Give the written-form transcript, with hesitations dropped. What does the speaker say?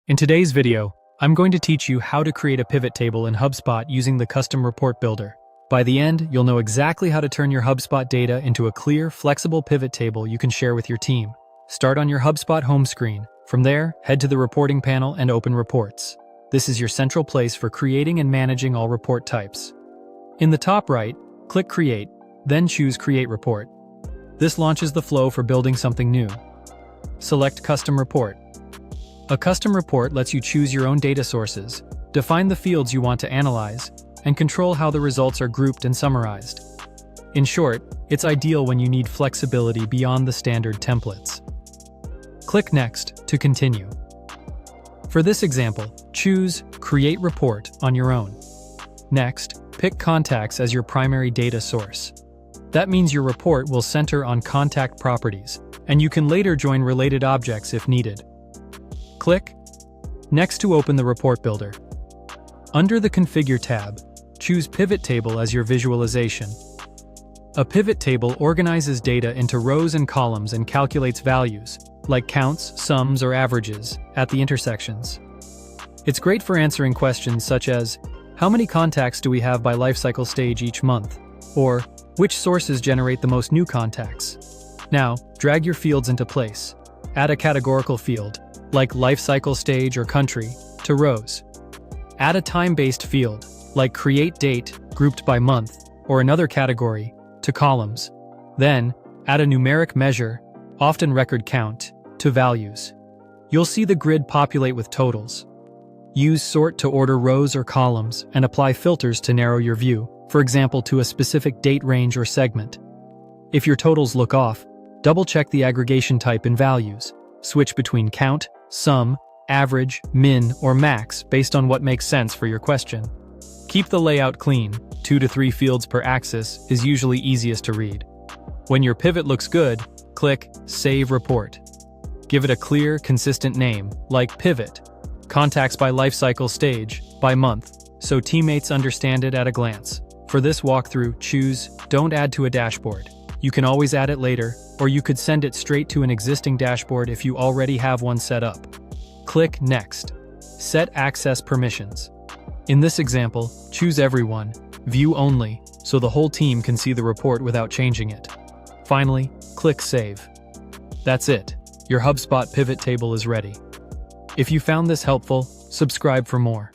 In today's video, I'm going to teach you how to create a pivot table in HubSpot using the custom report builder. By the end, you'll know exactly how to turn your HubSpot data into a clear, flexible pivot table you can share with your team. Start on your HubSpot home screen. From there, head to the reporting panel and open Reports. This is your central place for creating and managing all report types. In the top right, click Create, then choose Create Report. This launches the flow for building something new. Select Custom Report. A custom report lets you choose your own data sources, define the fields you want to analyze, and control how the results are grouped and summarized. In short, it's ideal when you need flexibility beyond the standard templates. Click Next to continue. For this example, choose Create Report on your own. Next, pick Contacts as your primary data source. That means your report will center on contact properties, and you can later join related objects if needed. Click Next to open the report builder. Under the Configure tab, choose Pivot Table as your visualization. A pivot table organizes data into rows and columns and calculates values, like counts, sums, or averages, at the intersections. It's great for answering questions such as, how many contacts do we have by lifecycle stage each month? Or, which sources generate the most new contacts? Now, drag your fields into place. Add a categorical field, like lifecycle stage or country, to rows. Add a time-based field, like create date, grouped by month, or another category, to columns. Then, add a numeric measure, often record count, to values. You'll see the grid populate with totals. Use sort to order rows or columns and apply filters to narrow your view, for example to a specific date range or segment. If your totals look off, double-check the aggregation type in values. Switch between count, sum, average, min, or max based on what makes sense for your question. Keep the layout clean. 2 to 3 fields per axis is usually easiest to read. When your pivot looks good, click Save Report. Give it a clear, consistent name, like Pivot. Contacts by lifecycle stage, by month, so teammates understand it at a glance. For this walkthrough, choose Don't Add to a Dashboard. You can always add it later, or you could send it straight to an existing dashboard if you already have one set up. Click Next. Set access permissions. In this example, choose Everyone, View Only, so the whole team can see the report without changing it. Finally, click Save. That's it. Your HubSpot pivot table is ready. If you found this helpful, subscribe for more.